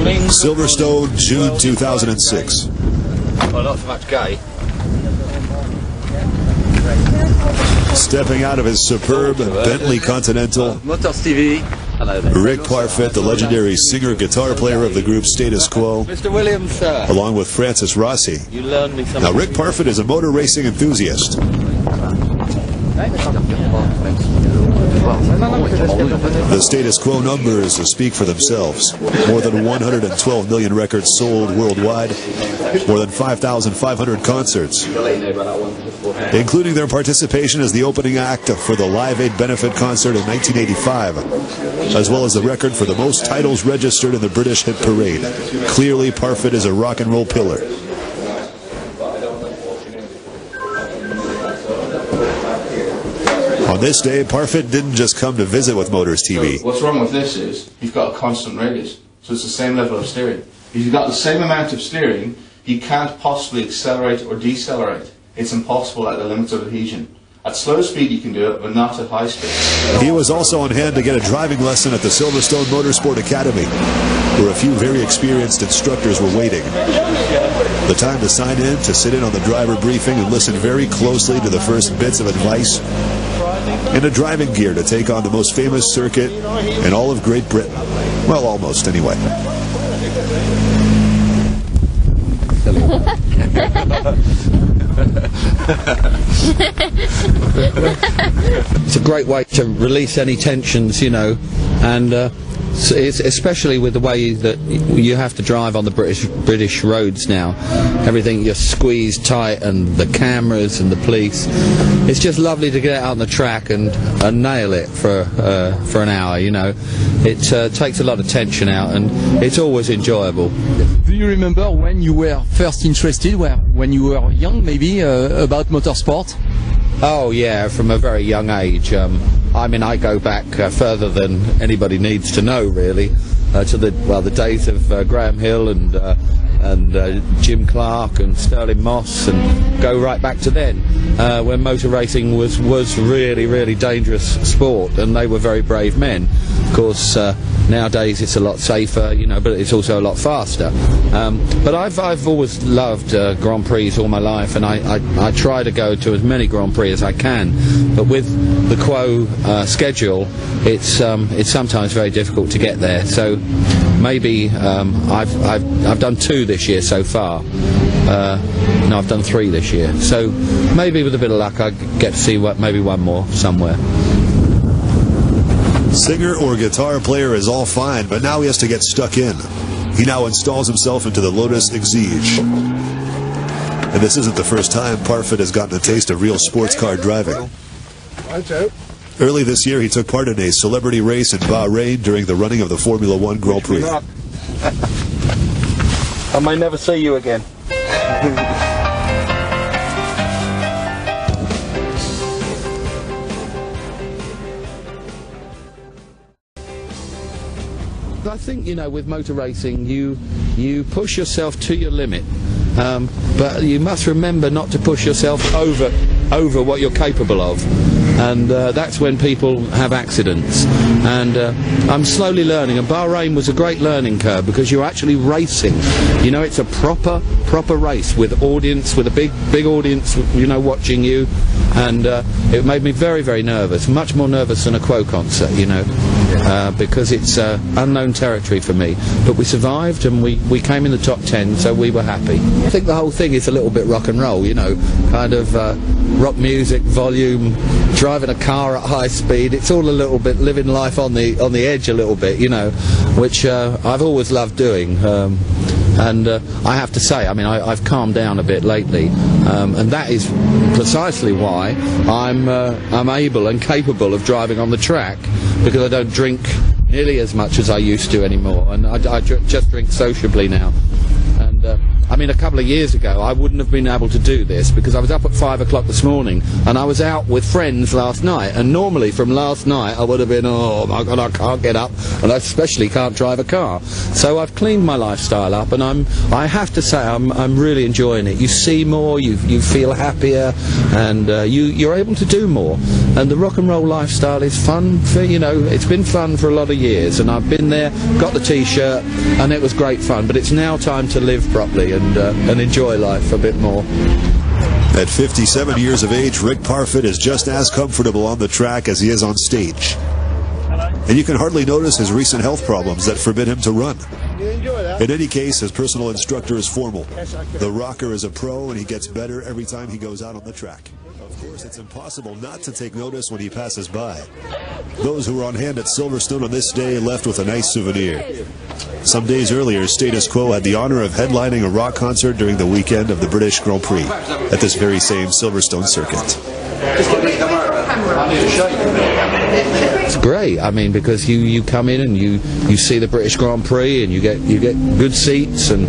Silverstone, June 2006. Well, not so much gay. Stepping out of his superb Bentley Continental, Motors TV. Hello there. Rick Parfitt, the legendary singer-guitar player of the group Status Quo, Mr. Williams, sir. along with Francis Rossi. You learned me something. Now, Rick Parfitt is a motor racing enthusiast. The Status Quo numbers speak for themselves. More than 112 million records sold worldwide, more than 5,500 concerts, including their participation as the opening act for the Live Aid benefit concert in 1985, as well as the record for the most titles registered in the British hit parade. Clearly, Parfitt is a rock and roll pillar. On this day, Parfitt didn't just come to visit with Motors TV. So what's wrong with this is you've got a constant radius, so it's the same level of steering. If you've got the same amount of steering, you can't possibly accelerate or decelerate. It's impossible at the limits of adhesion. At slow speed you can do it, but not at high speed. He was also on hand to get a driving lesson at the Silverstone Motorsport Academy, where a few very experienced instructors were waiting. The time to sign in, to sit in on the driver briefing and listen very closely to the first bits of advice, and a driving gear to take on the most famous circuit in all of Great Britain. Well, almost, anyway. It's a great way to release any tensions, you know, and it's especially with the way that you have to drive on the British roads now. Everything you're squeezed tight, and the cameras and the police. It's just lovely to get out on the track and nail it for an hour. You know, it takes a lot of tension out, and it's always enjoyable. Do you remember when you were first interested, when you were young, maybe, about motorsport? Oh yeah, from a very young age. I mean, I go back further than anybody needs to know, really, to the days of Graham Hill and Jim Clark and Sterling Moss, and go right back to then, when motor racing was really, really dangerous sport, and they were very brave men. Of course, nowadays it's a lot safer, you know, but it's also a lot faster. But I've always loved Grand Prix all my life, and I try to go to as many Grand Prix as I can. But with the Quo schedule, it's sometimes very difficult to get there. So maybe I've done 2 this year so far. No, I've done 3 this year. So maybe with a bit of luck I get to see maybe one more somewhere. Singer or guitar player is all fine, but now he has to get stuck in. He now installs himself into the Lotus Exige. And this isn't the first time Parfitt has gotten a taste of real sports car driving. Early this year, he took part in a celebrity race in Bahrain during the running of the Formula One Grand Prix. I may never see you again. I think, you know, with motor racing, you push yourself to your limit, but you must remember not to push yourself over what you're capable of, and that's when people have accidents. And I'm slowly learning, and Bahrain was a great learning curve, because you're actually racing. You know, it's a proper race with audience, with a big audience, you know, watching you, and it made me very, very nervous, much more nervous than a Quo concert, you know. Because it's unknown territory for me. But we survived, and we came in the top 10, so we were happy. I think the whole thing is a little bit rock and roll, you know, kind of rock music, volume, driving a car at high speed. It's all a little bit living life on the edge a little bit, you know, which I've always loved doing. And I have to say, I mean, I've calmed down a bit lately, and that is precisely why I'm able and capable of driving on the track, because I don't drink nearly as much as I used to anymore, and I just drink sociably now. And I mean, a couple of years ago, I wouldn't have been able to do this because I was up at 5 o'clock this morning and I was out with friends last night. And normally from last night, I would have been, oh my God, I can't get up, and I especially can't drive a car. So I've cleaned my lifestyle up, and I have to say, I'm really enjoying it. You see more, you feel happier, and you're able to do more. And the rock and roll lifestyle is fun for, it's been fun for a lot of years, and I've been there, got the T-shirt, and it was great fun. But it's now time to live properly and enjoy life a bit more. At 57 years of age, Rick Parfitt is just as comfortable on the track as he is on stage. And you can hardly notice his recent health problems that forbid him to run. In any case, his personal instructor is formal. The rocker is a pro, and he gets better every time he goes out on the track. Of course, it's impossible not to take notice when he passes by. Those who were on hand at Silverstone on this day left with a nice souvenir. Some days earlier, Status Quo had the honor of headlining a rock concert during the weekend of the British Grand Prix at this very same Silverstone circuit. It's great. I mean, because you come in and you see the British Grand Prix, and you get good seats, and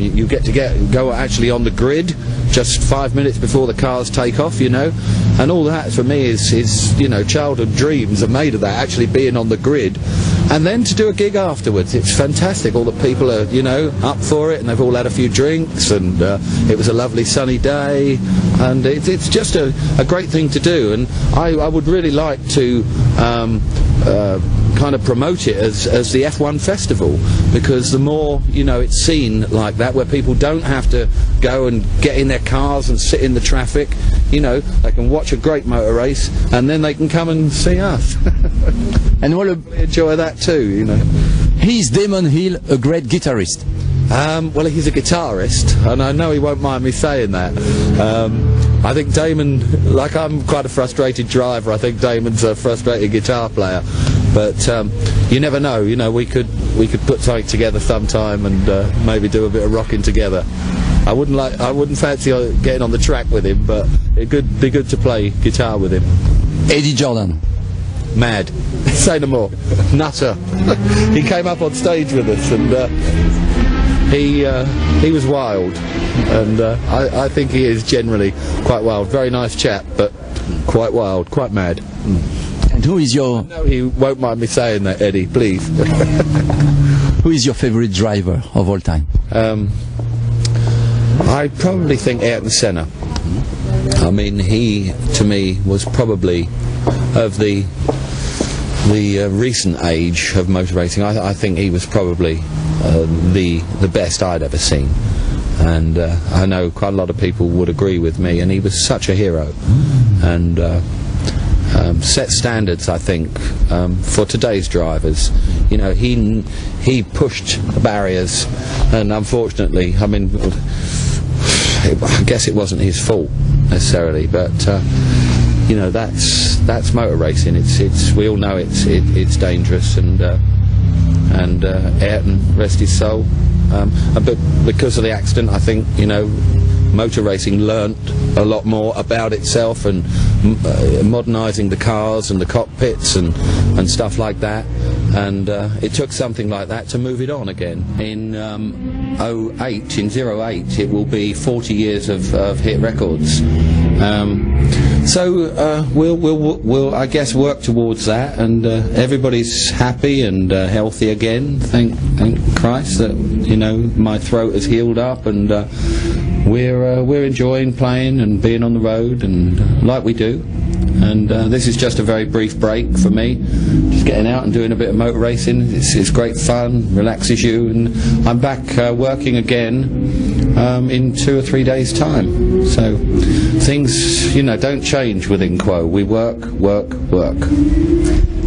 you get to go actually on the grid just 5 minutes before the cars take off, and all that for me is childhood dreams are made of that, actually being on the grid. And then to do a gig afterwards, it's fantastic. All the people are, up for it, and they've all had a few drinks, and it was a lovely sunny day, and it's just a great thing to do. And I would really like to kind of promote it as the F1 festival, because the more it's seen like that, where people don't have to go and get in their cars and sit in the traffic. They can watch a great motor race, and then they can come and see us. And what enjoy that too, Is Damon Hill a great guitarist? Well, he's a guitarist, and I know he won't mind me saying that. I think Damon, like I'm quite a frustrated driver, I think Damon's a frustrated guitar player. But you never know, we could put something together sometime and maybe do a bit of rocking together. I wouldn't fancy getting on the track with him, but it'd be good to play guitar with him. Eddie Jordan. Mad. Say no more. Nutter. He came up on stage with us, and he was wild, and I think he is generally quite wild. Very nice chap, but quite wild, quite mad. And who is your... No, he won't mind me saying that, Eddie, please. Who is your favorite driver of all time? I probably think Ayrton Senna. I mean, he, to me, was probably of the recent age of motor racing. I think he was probably the best I'd ever seen, and I know quite a lot of people would agree with me. And he was such a hero, and set standards, I think, for today's drivers. He pushed barriers, and unfortunately, I mean, I guess it wasn't his fault necessarily, but that's motor racing. It's we all know it's dangerous, and Ayrton, rest his soul. But because of the accident, I think motor racing learnt a lot more about itself, and modernising the cars and the cockpits and stuff like that. And it took something like that to move it on again. In 08, it will be 40 years of hit records. So we'll I guess work towards that, and everybody's happy and healthy again. Thank Christ that my throat has healed up, and we're enjoying playing and being on the road, and like we do. And this is just a very brief break for me, just getting out and doing a bit of motor racing. It's great fun, relaxes you, and I'm back working again in 2 or 3 days' time. So things, don't change within Quo. We work.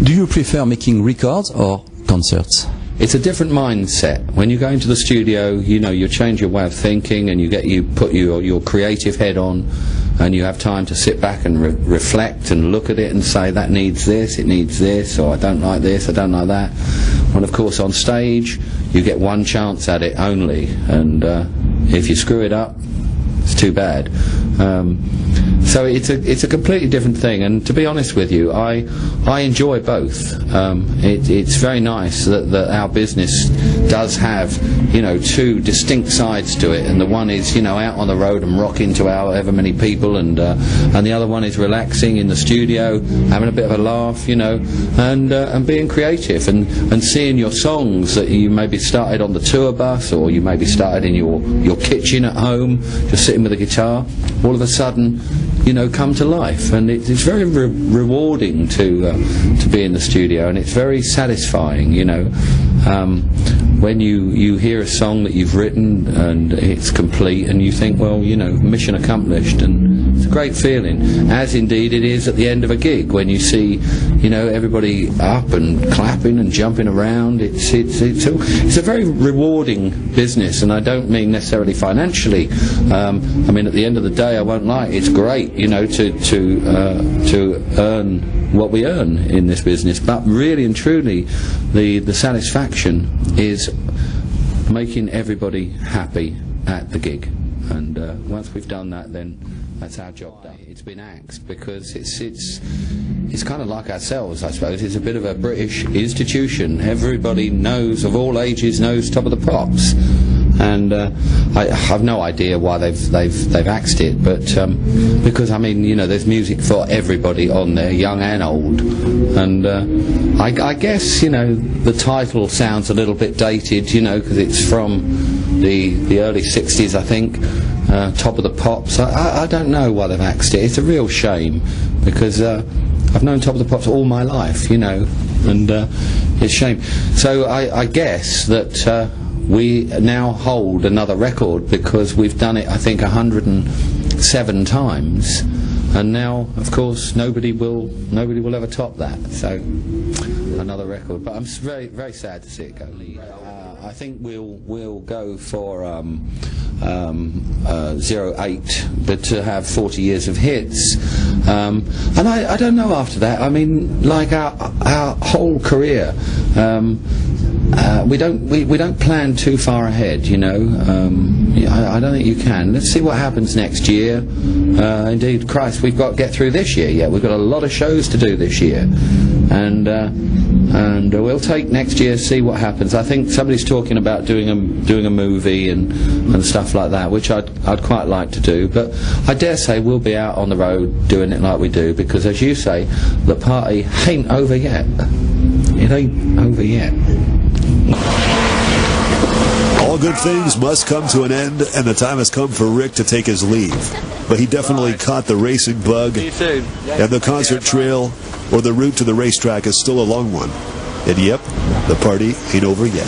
Do you prefer making records or concerts? It's a different mindset. When you go into the studio, you change your way of thinking, and you put your creative head on, and you have time to sit back and reflect and look at it and say, that needs this, it needs this, or I don't like this, I don't like that. And of course on stage you get one chance at it only, and if you screw it up, it's too bad. So it's a completely different thing, and to be honest with you, I enjoy both. It's very nice that our business does have, you know, two distinct sides to it, and the one is, you know, out on the road and rocking to however many people, and the other one is relaxing in the studio, having a bit of a laugh, you know, and being creative, and seeing your songs that you maybe started on the tour bus, or you maybe started in your kitchen at home, just sitting with a guitar, all of a sudden, you know, come to life, and it's very rewarding to be in the studio, and it's very satisfying, you know, when you hear a song that you've written and it's complete, and you think, well, you know, mission accomplished, and it's a great feeling, as indeed it is at the end of a gig when you see, you know, everybody up and clapping and jumping around. It's a very rewarding business, and I don't mean necessarily financially. I mean, at the end of the day, I won't lie, it's great, you know, to earn what we earn in this business, but really and truly the satisfaction is making everybody happy at the gig, and once we've done that, then that's our job done. It's been axed because it's kind of like ourselves, I suppose. It's a bit of a British institution. Everybody knows, of all ages, knows Top of the Pops. And I have no idea why they've axed it, but because, I mean, you know, there's music for everybody on there, young and old, and I guess, you know, the title sounds a little bit dated, you know, because it's from the early 60s, I think. Top of the Pops. I don't know why they've axed it. It's a real shame, because I've known Top of the Pops all my life, you know, and it's a shame. So I guess that we now hold another record, because we've done it, I think, 107 times, and now, of course, nobody will ever top that. So another record, but I'm very, very sad to see it go. I think we'll go for 08, but to have 40 years of hits, and I don't know after that. I mean, like our whole career. We don't plan too far ahead, you know. I don't think you can. Let's see what happens next year. Indeed, Christ, we've got to get through this year yet. We've got a lot of shows to do this year, and we'll take next year, see what happens. I think somebody's talking about doing a movie and stuff like that, which I'd quite like to do. But I dare say we'll be out on the road doing it like we do, because, as you say, the party ain't over yet. It ain't over yet. All good things must come to an end, and the time has come for Rick to take his leave. But he definitely caught the racing bug, and the concert trail, or the route to the racetrack, is still a long one. And yep, the party ain't over yet.